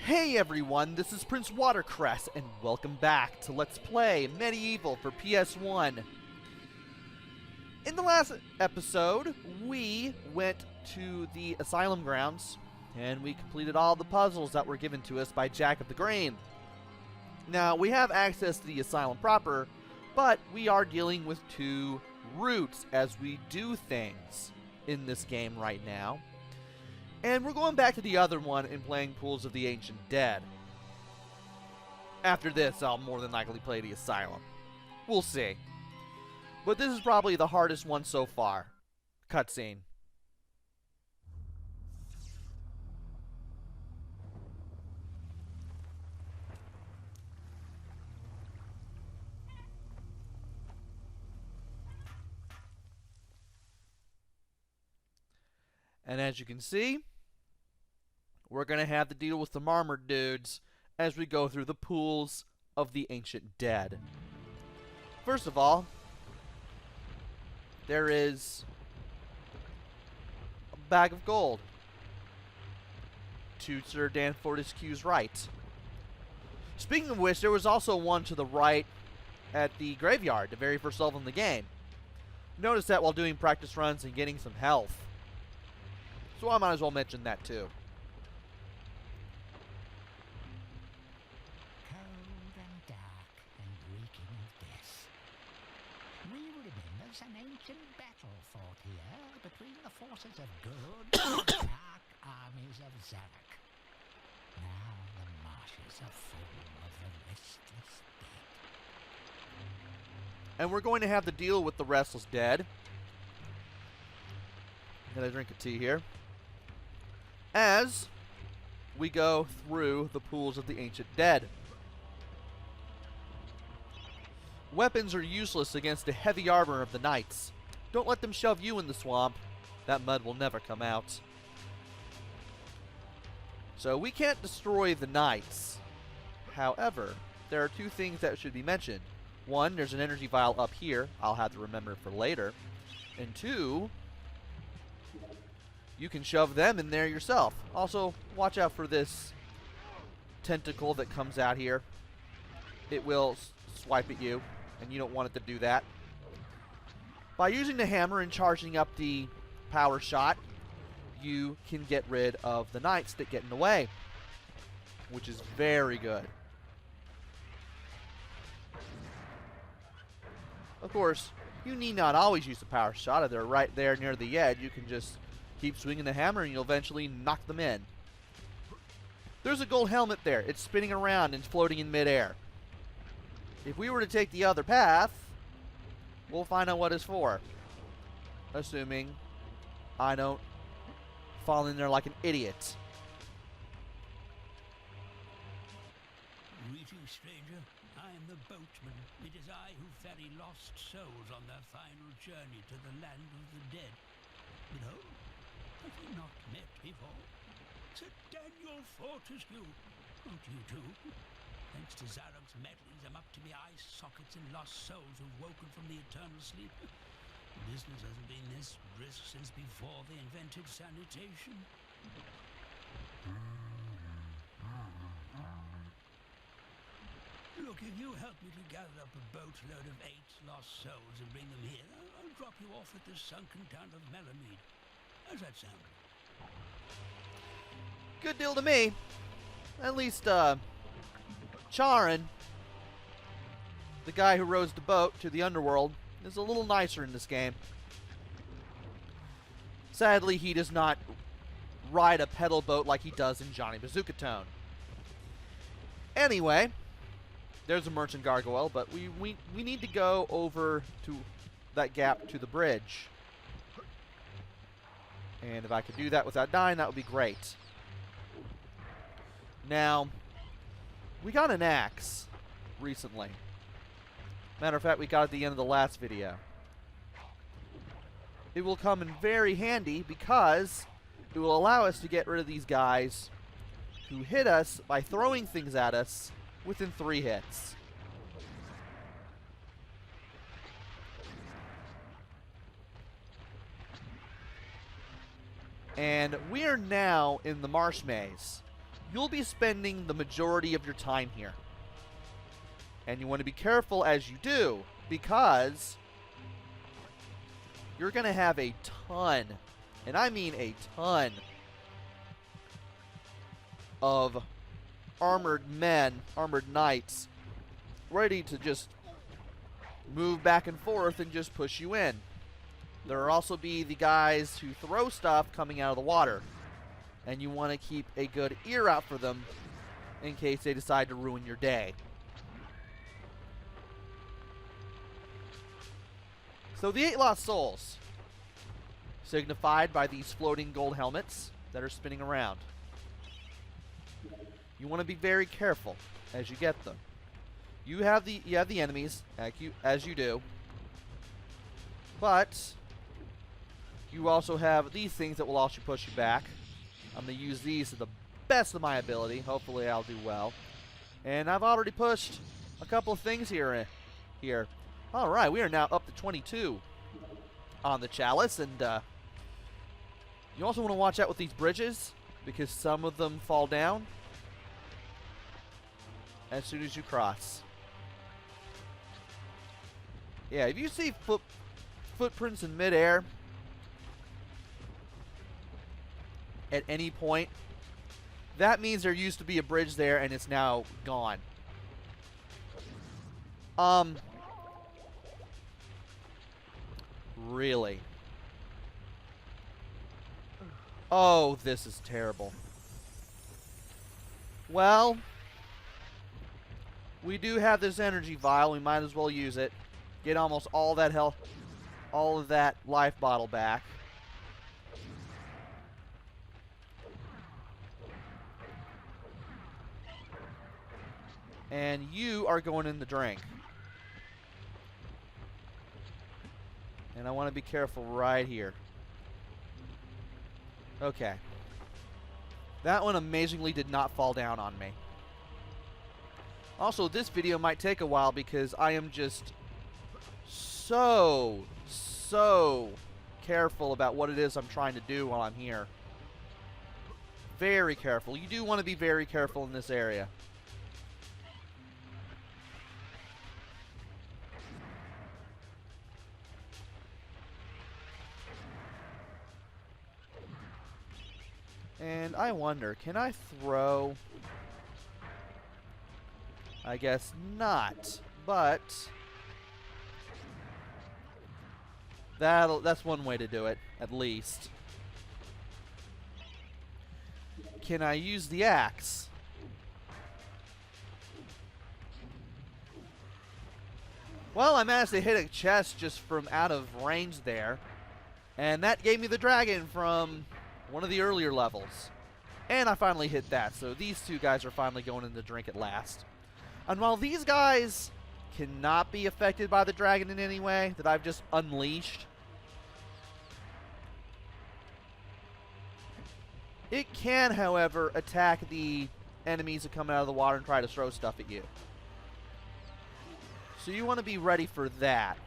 Hey everyone, this is PrinceWatercress, and welcome back to Let's Play MediEvil for PS1. In the last episode, we went to the asylum grounds, and we completed all the puzzles that were given to us by Jack of the Grain. Now, we have access to the asylum proper, but we are dealing with two routes as we do things in this game right now. And we're going back to the other one and playing Pools of the Ancient Dead. After this, I'll more than likely play the Asylum. We'll see. But this is probably the hardest one so far. Cutscene. And as you can see, we're going to have to deal with the marmor dudes as we go through the Pools of the Ancient Dead. First of all, there is a bag of gold to Sir Dan Fortescue's right. Speaking of which, there was also one to the right at the graveyard, the very first level in the game. Notice that while doing practice runs and getting some health. So I might as well mention that too. Cold and dark and reeking of death. Real remembers an ancient battle fought here between the forces of good and dark armies of Zarek. Now the marshes are full of the restless dead. And we're going to have to deal with the restless dead. Get a drink of tea here. As we go through the Pools of the Ancient Dead. Weapons are useless against the heavy armor of the knights. Don't let them shove you in the swamp. That mud will never come out. So we can't destroy the knights. However, there are two things that should be mentioned. One, there's an energy vial up here. I'll have to remember for later. And two, you can shove them in there yourself. Also, watch out for this tentacle that comes out here. It will swipe at you, and you don't want it to do that. By using the hammer and charging up the power shot, you can get rid of the knights that get in the way, which is very good. Of course, you need not always use the power shot. If they're right there near the edge, you can just keep swinging the hammer and you'll eventually knock them in. There's a gold helmet there. It's spinning around and floating in midair. If we were to take the other path, we'll find out what it's for. Assuming I don't fall in there like an idiot. Greetings, stranger. I am the boatman. It is I who ferry lost souls on their final journey to the land of the dead. But oh, have we not met before? Sir Daniel Fortescue. Not you too. Thanks to Zarek's meddlings, I'm up to my eye sockets in lost souls who've woken from the eternal sleep. Business hasn't been this brisk since before they invented sanitation. Look, if you help me to gather up a boatload of 8 lost souls and bring them here, I'll drop you off at the sunken town of Melamede. How's that sound? Good deal to me. At least, Charon, the guy who rows the boat to the underworld, is a little nicer in this game. Sadly, he does not ride a pedal boat like he does in Johnny Bazooka Tone. Anyway, there's a merchant gargoyle, but we need to go over to that gap to the bridge. And if I could do that without dying, that would be great. Now, we got an axe recently. Matter of fact, we got it at the end of the last video. It will come in very handy because it will allow us to get rid of these guys who hit us by throwing things at us within 3 hits. And we are now in the marsh maze. you'll be spending the majority of your time here. And you want to be careful as you do, because you're going to have a ton, and I mean a ton, of armored men, armored knights, ready to just move back and forth and just push you in. There will also be the guys who throw stuff coming out of the water, and you want to keep a good ear out for them in case they decide to ruin your day. So the 8 lost souls, signified by these floating gold helmets that are spinning around. You want to be very careful as you get them. You have the enemies, as you do, but you also have these things that will also push you back. I'm going to use these to the best of my ability. Hopefully I'll do well. And I've already pushed a couple of things here. All right, we are now up to 22 on the chalice, and you also want to watch out with these bridges because some of them fall down as soon as you cross. Yeah, if you see footprints in midair at any point, that means there used to be a bridge there and it's now gone. Really? Oh, this is terrible. Well, we do have this energy vial. We might as well use it. Get almost all that health, all of that life bottle back. And you are going in the drink. And I want to be careful right here. Okay. That one amazingly did not fall down on me. Also, this video might take a while because I am just so careful about what it is I'm trying to do while I'm here. Very careful. You do want to be very careful in this area. And I wonder, can I throw? I guess not, but that's one way to do it, at least. Can I use the axe? Well, I managed to hit a chest just from out of range there, and that gave me the dragon from one of the earlier levels. And I finally hit that, so these two guys are finally going in the drink at last. And while these guys cannot be affected by the dragon in any way that I've just unleashed, it can, however, attack the enemies that come out of the water and try to throw stuff at you. So you want to be ready for that.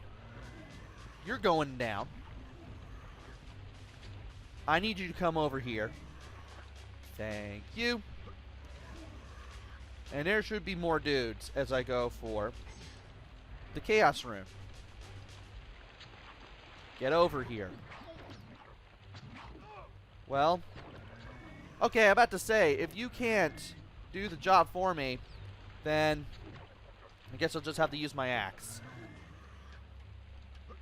You're going down. I need you to come over here. Thank you. And there should be more dudes as I go for the Chaos Room. Get over here. Well, okay, I'm about to say, if you can't do the job for me, then I guess I'll just have to use my axe.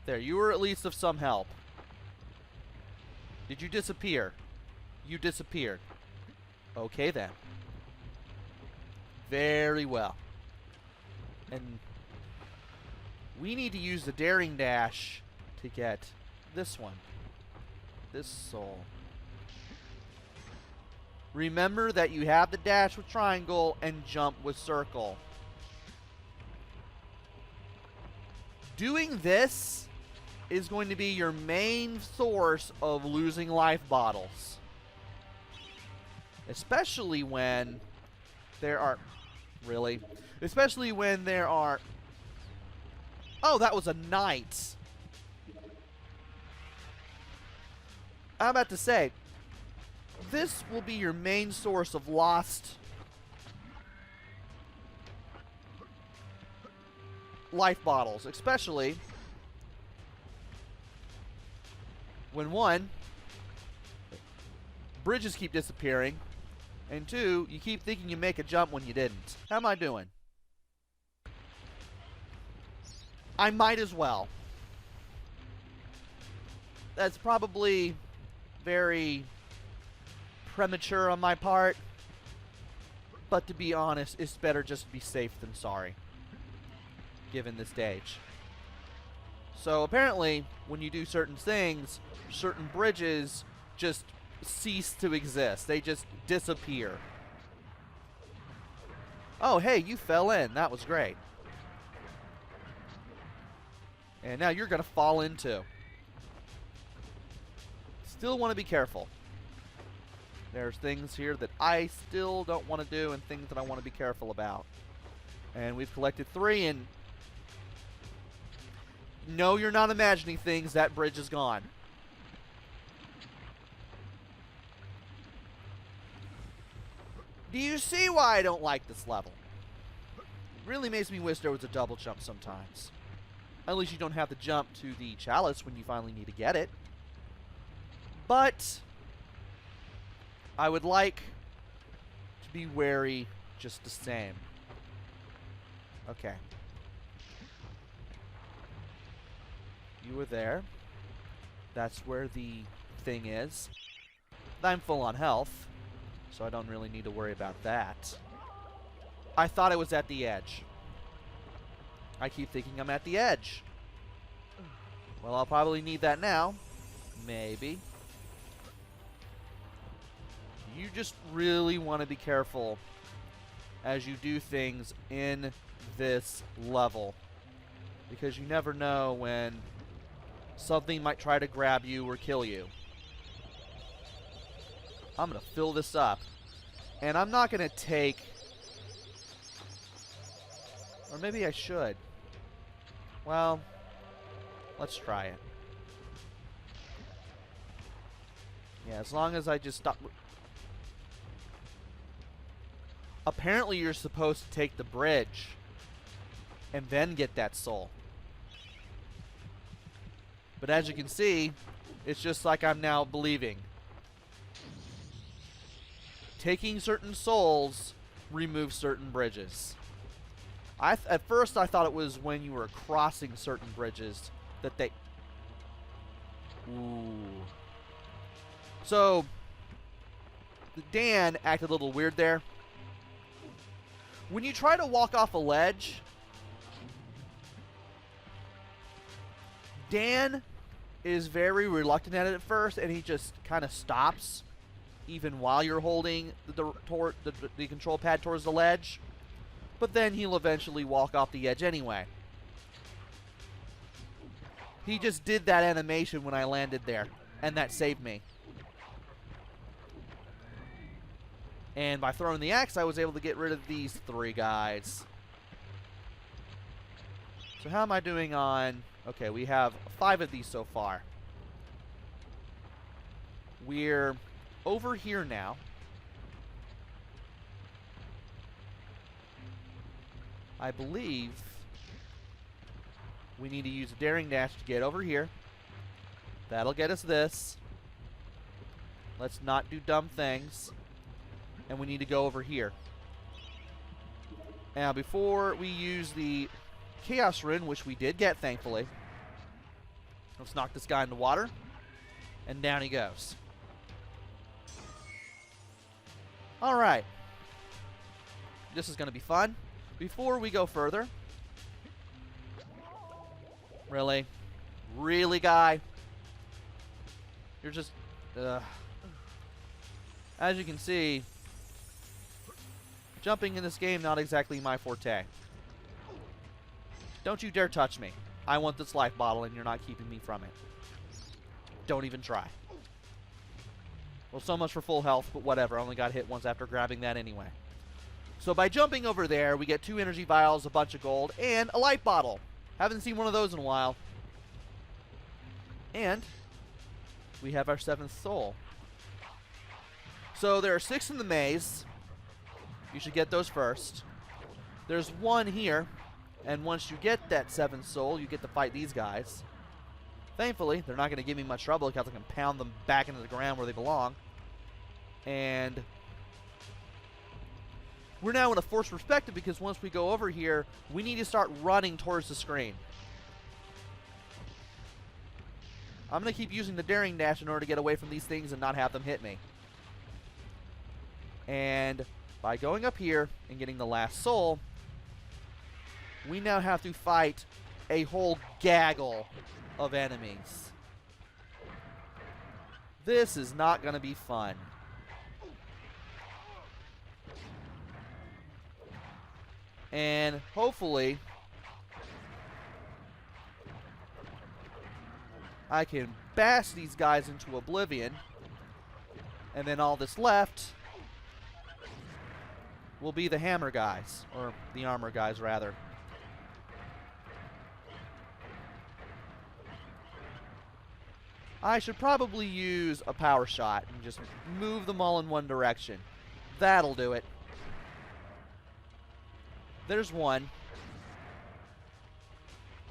There, you were at least of some help. Did you disappear? You disappeared. Okay then. Very well. And we need to use the daring dash to get this one. This soul. Remember that you have the dash with triangle and jump with circle. Doing this is going to be your main source of losing life bottles. Especially when there are... Really? Especially when there are... Oh, that was a knight. I'm about to say, this will be your main source of lost life bottles, especially when, one, bridges keep disappearing, and two, you keep thinking you make a jump when you didn't. How am I doing? I might as well. That's probably very premature on my part, but to be honest, it's better just to be safe than sorry, given this stage. So apparently, when you do certain things, certain bridges just cease to exist. They just disappear. Oh, hey, you fell in. That was great. And now you're going to fall in too. Still want to be careful. There's things here that I still don't want to do and things that I want to be careful about. And we've collected 3, and no, you're not imagining things. That bridge is gone. Do you see why I don't like this level? It really makes me wish there was a double jump sometimes. At least you don't have to jump to the chalice when you finally need to get it. But I would like to be wary just the same. Okay. You were there. That's where the thing is. I'm full on health, so I don't really need to worry about that. I thought I was at the edge. I keep thinking I'm at the edge. Well, I'll probably need that now. Maybe. You just really want to be careful as you do things in this level, because you never know when something might try to grab you or kill you. I'm going to fill this up, and I'm not going to take, or maybe I should. Well, let's try it. Yeah, as long as I just stop. Apparently you're supposed to take the bridge and then get that soul. But as you can see, it's just like I'm now believing. Taking certain souls removes certain bridges. At first I thought it was when you were crossing certain bridges that they... Ooh. So, Dan acted a little weird there. When you try to walk off a ledge, Dan is very reluctant at it at first, and he just kind of stops, even while you're holding the control pad towards the ledge. But then he'll eventually walk off the edge anyway. He just did that animation when I landed there, and that saved me. And by throwing the axe, I was able to get rid of these 3 guys. So how am I doing on... Okay, we have 5 of these so far. We're over here now. I believe we need to use a daring dash to get over here. That'll get us this. Let's not do dumb things. And we need to go over here. Now, before we use the Chaos Rune, which we did get, thankfully, let's knock this guy in the water. And down he goes. Alright. This is going to be fun. Before we go further... Really? Really, guy? You're just... As you can see... Jumping in this game, not exactly my forte. Don't you dare touch me. I want this life bottle and you're not keeping me from it. Don't even try. Well, so much for full health, but whatever. I only got hit once after grabbing that anyway. So by jumping over there, we get 2 energy vials, a bunch of gold, and a life bottle. Haven't seen one of those in a while. And we have our 7th soul. So there are 6 in the maze. You should get those first. There's 1 here. And once you get that 7th soul, you get to fight these guys. Thankfully, they're not going to give me much trouble because I can pound them back into the ground where they belong. And we're now in a forced perspective because once we go over here, we need to start running towards the screen. I'm going to keep using the daring dash in order to get away from these things and not have them hit me. And by going up here and getting the last soul, we now have to fight a whole gaggle of enemies. This is not going to be fun. And hopefully I can bash these guys into oblivion, and then all that's left will be the hammer guys, or the armor guys rather. I should probably use a power shot and just move them all in one direction. That'll do it. There's 1.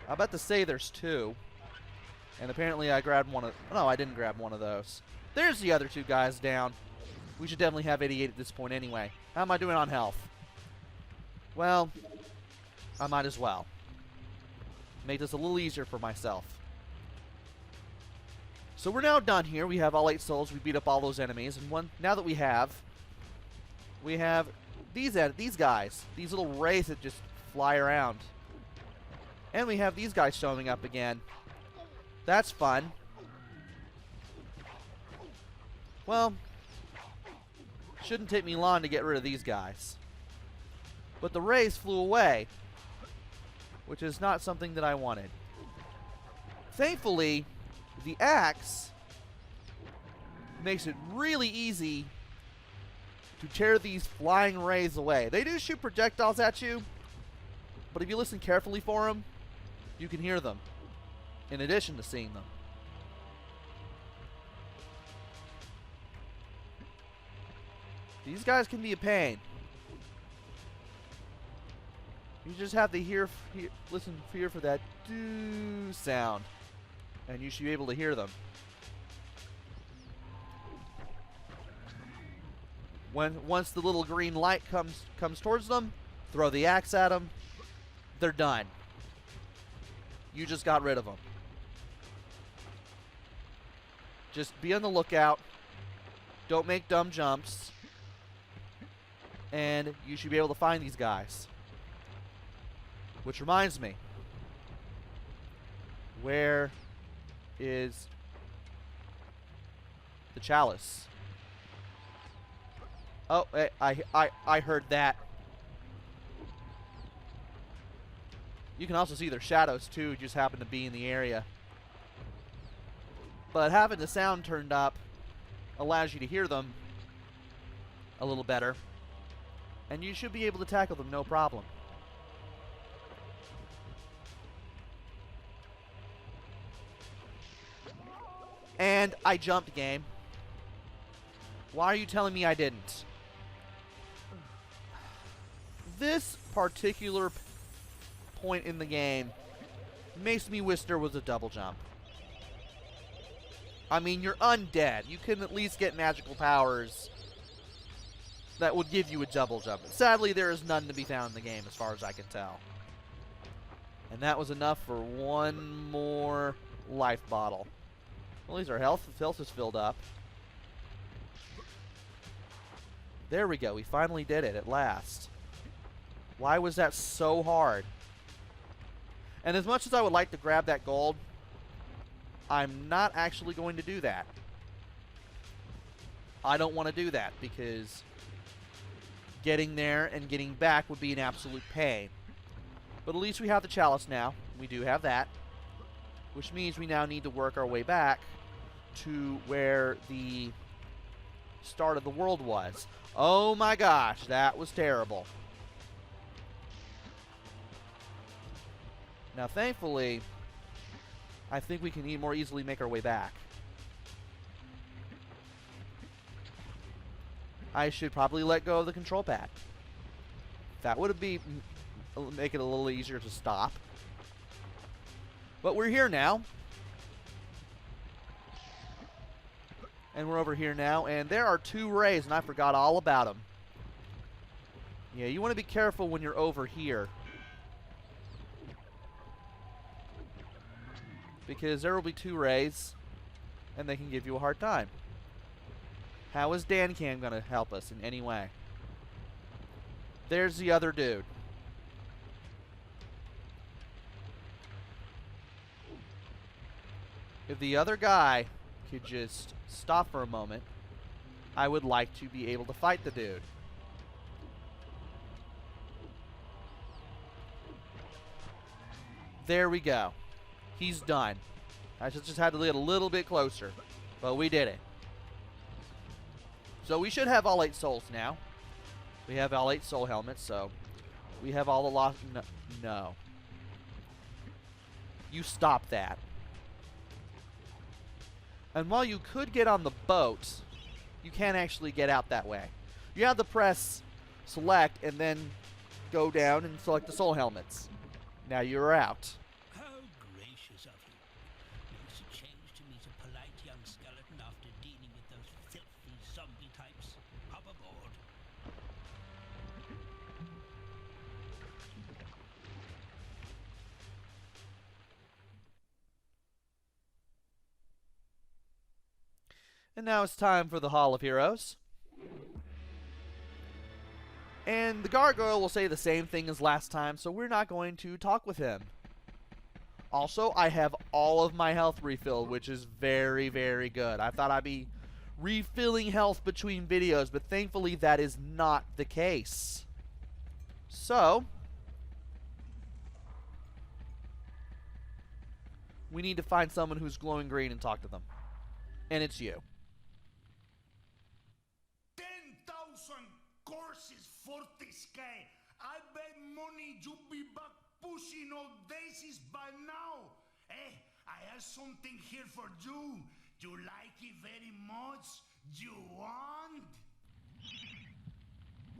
I'm about to say there's 2. And apparently I grabbed one of... No, I didn't grab one of those. There's the other 2 guys down. We should definitely have 88 at this point anyway. How am I doing on health? Well, I might as well. Make this a little easier for myself. So we're now done here. We have all 8 souls. We beat up all those enemies. And now that we have these guys. These little wraiths that just fly around. And we have these guys showing up again. That's fun. Well, shouldn't take me long to get rid of these guys. But the wraiths flew away, which is not something that I wanted. Thankfully, the axe makes it really easy to tear these flying wraiths away. They do shoot projectiles at you, but if you listen carefully for them, you can hear them, in addition to seeing them. These guys can be a pain. You just have to listen for that doo sound, and you should be able to hear them. Once the little green light comes towards them, throw the axe at them. They're done. You just got rid of them. Just be on the lookout. Don't make dumb jumps. And you should be able to find these guys. Which reminds me. Where is the chalice? Oh, I heard that. You can also see their shadows too, just happen to be in the area. But having the sound turned up allows you to hear them a little better. And you should be able to tackle them no problem. And I jumped, game. Why are you telling me I didn't? This particular point in the game makes me wish there was a double jump. I mean, you're undead. You can at least get magical powers that would give you a double jump. Sadly, there is none to be found in the game as far as I can tell. And that was enough for 1 more life bottle. Well, at least our health is filled up. There we go. We finally did it at last. Why was that so hard? And as much as I would like to grab that gold, I'm not actually going to do that. I don't want to do that because getting there and getting back would be an absolute pain. But at least we have the chalice now. We do have that. Which means we now need to work our way back to where the start of the world was. Oh my gosh, that was terrible. Now, thankfully, I think we can more easily make our way back. I should probably let go of the control pad. That would make it a little easier to stop. But we're here now. And we're over here now, and there are 2 rays, and I forgot all about them. Yeah, you want to be careful when you're over here. Because there will be 2 rays, and they can give you a hard time. How is DanCam going to help us in any way? There's the other dude. If the other guy could just stop for a moment, I would like to be able to fight the dude. There we go. He's done. I just had to get a little bit closer, but we did it. So we should have all 8 souls now. We have all 8 soul helmets, so we have all the lost. No. You stop that. And while you could get on the boat, you can't actually get out that way. You have to press select and then go down and select the soul helmets. Now you're out. How gracious of you. Makes a change to meet a polite young skeleton after dealing with those filthy zombie types. Hop aboard. And now it's time for the Hall of Heroes. And the gargoyle will say the same thing as last time, so we're not going to talk with him. Also, I have all of my health refilled, which is very, very good. I thought I'd be refilling health between videos, but thankfully that is not the case. So, we need to find someone who's glowing green and talk to them. And it's you. 10,000 courses for this guy. I bet money you be back pushing all daisies by now. I have something here for you. You like it very much? You want?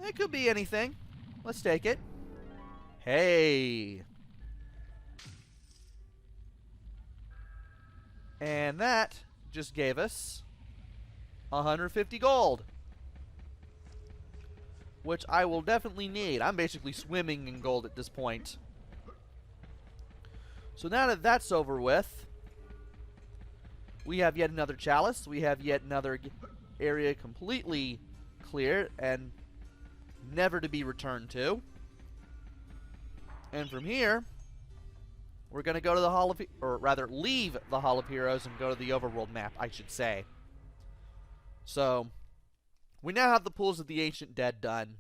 It could be anything. Let's take it. Hey. And that just gave us 150 gold. Which I will definitely need. I'm basically swimming in gold at this point. So now that that's over with, we have yet another chalice. We have yet another area completely cleared and never to be returned to. And from here, we're going to go to the Hall of... or rather, leave the Hall of Heroes and go to the overworld map, I should say. So, we now have the Pools of the Ancient Dead done.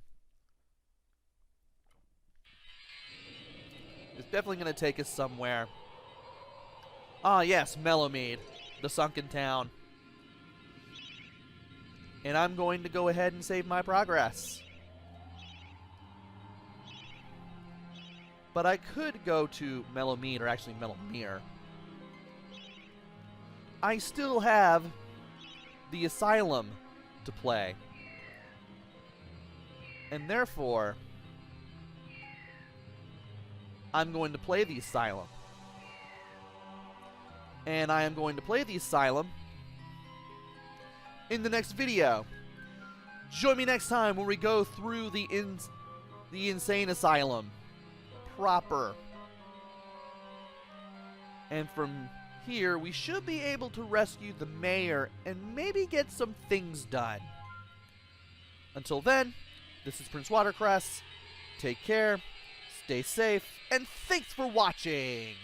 It's definitely going to take us somewhere. Ah, yes, Mellowmead, the sunken town. And I'm going to go ahead and save my progress. But I could go to Mellowmead, or actually Mellowmere. I still have the Asylum to play. And therefore, I'm going to play the Asylum. And I am going to play the Asylum in the next video. Join me next time when we go through the Insane Asylum proper. And from here, we should be able to rescue the mayor and maybe get some things done. Until then, this is PrinceWatercress. Take care, stay safe, and thanks for watching!